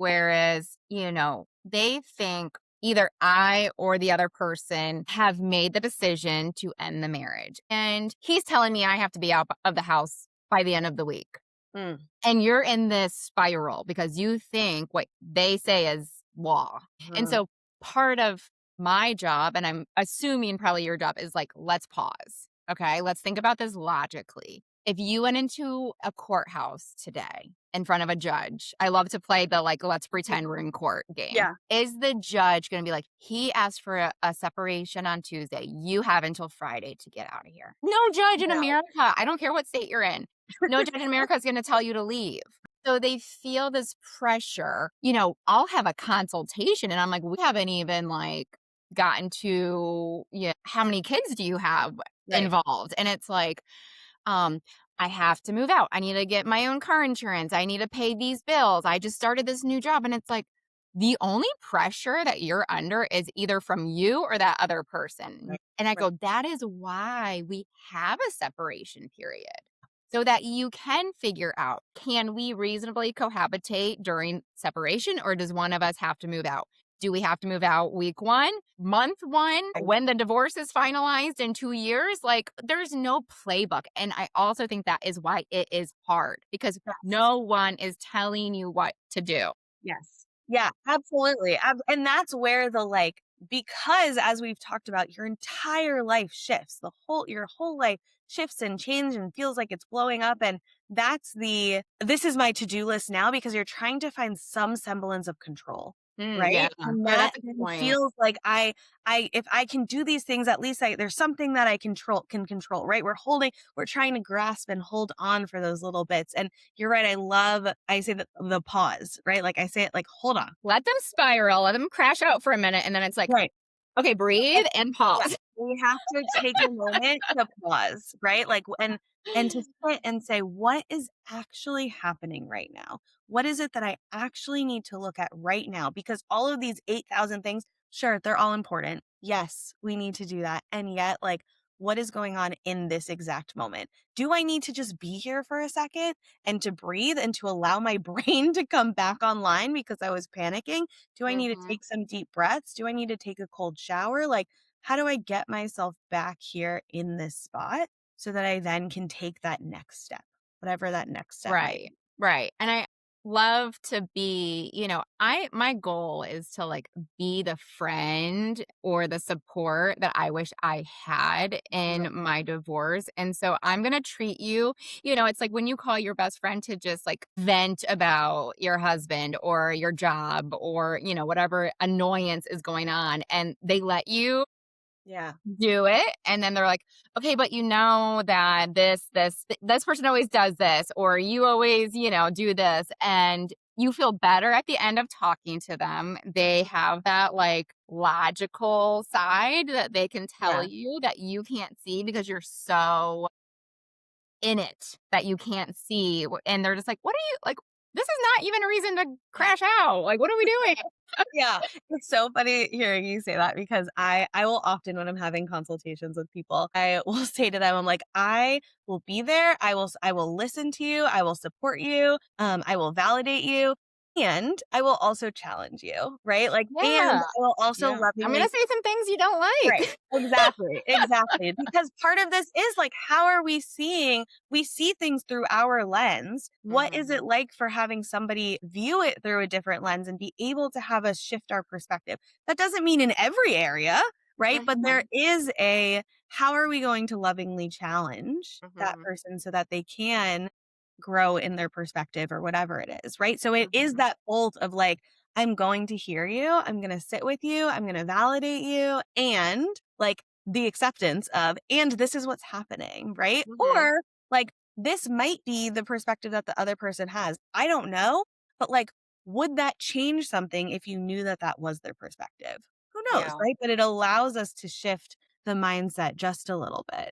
Whereas, they think either I or the other person have made the decision to end the marriage. And he's telling me I have to be out of the house by the end of the week. Mm. And you're in this spiral because you think what they say is law. And Mhm. so part of my job, and I'm assuming probably your job, is like, let's pause. Okay. Let's think about this logically. If you went into a courthouse today in front of a judge, I love to play the like, let's pretend we're in court game. Yeah. Is the judge going to be like, he asked for a separation on Tuesday. You have until Friday to get out of here? No judge in No. America. I don't care what state you're in. No judge in America is going to tell you to leave. So they feel this pressure. I'll have a consultation and I'm like, we haven't even like gotten to, how many kids do you have Right. involved? And it's like, um, I have to move out. I need to get my own car insurance. I need to pay these bills. I just started this new job. And it's like, the only pressure that you're under is either from you or that other person. Right. And I Right. go, that is why we have a separation period. So that you can figure out, can we reasonably cohabitate during separation, or does one of us have to move out? Do we have to move out week 1, month 1, Right. when the divorce is finalized in 2 years? Like, there's no playbook. And I also think that is why it is hard because Yes. no one is telling you what to do. Yes. Yeah, absolutely. And that's where because as we've talked about, your entire life shifts. Your whole life shifts and changes and feels like it's blowing up. And this is my to-do list now because you're trying to find some semblance of control. Yeah. Right. And Yeah, that that's a good then point. feels like if I can do these things, at least there's something that can control, right? We're trying to grasp and hold on for those little bits. And you're right. I say that the pause, right? Like I say it like, hold on. Let them spiral, let them crash out for a minute. And then it's like, Right. okay, And breathe and yeah, pause. we have to take a moment to pause, right? Like, and to sit and say, what is actually happening right now? What is it that I actually need to look at right now? Because all of these 8,000 things, sure, they're all important. Yes, we need to do that. And yet, like, what is going on in this exact moment? Do I need to just be here for a second and to breathe and to allow my brain to come back online because I was panicking? Do I need to Mhm. take some deep breaths? Do I need to take a cold shower? Like, how do I get myself back here in this spot so that I then can take that next step, whatever that next step might Right, be? right, and I love to be, my goal is to, like, be the friend or the support that I wish I had in Mhm. my divorce, and so I'm gonna treat you, it's like when you call your best friend to just, like, vent about your husband or your job or, whatever annoyance is going on, and they let you Yeah. do it, and then they're like, "Okay, but you know that this person always does this, or you always, do this," and you feel better at the end of talking to them. They have that, like, logical side that they can tell Yeah. you that you can't see because you're so in it that you can't see, and they're just like, "What are you like, this is not even a reason to crash out, like, what are we doing?" Yeah, it's so funny hearing you say that because I will often when I'm having consultations with people, I will say to them, I'm like, I will be there. I will listen to you. I will support you. I will validate you. And I will also challenge you, right? Like, and Yeah. I will also Yeah. I'm gonna lovingly. say some things you don't Right. like. Exactly, exactly, because part of this is, like, how are we see things through our lens. What is it Mhm. like for having somebody view it through a different lens and be able to have us shift our perspective? That doesn't mean in every area, right? But there Mhm. is how are we going to lovingly challenge that Mhm. person so that they can grow in their perspective or whatever it is, right? So it is Mhm. that bolt of like, I'm going to hear you. I'm going to sit with you. I'm going to validate you. And like the acceptance of, and this is what's happening, right? Mhm. Or like, this might be the perspective that the other person has. I don't know. But like, would that change something if you knew that that was their perspective? Who knows, Yeah. right? But it allows us to shift the mindset just a little bit.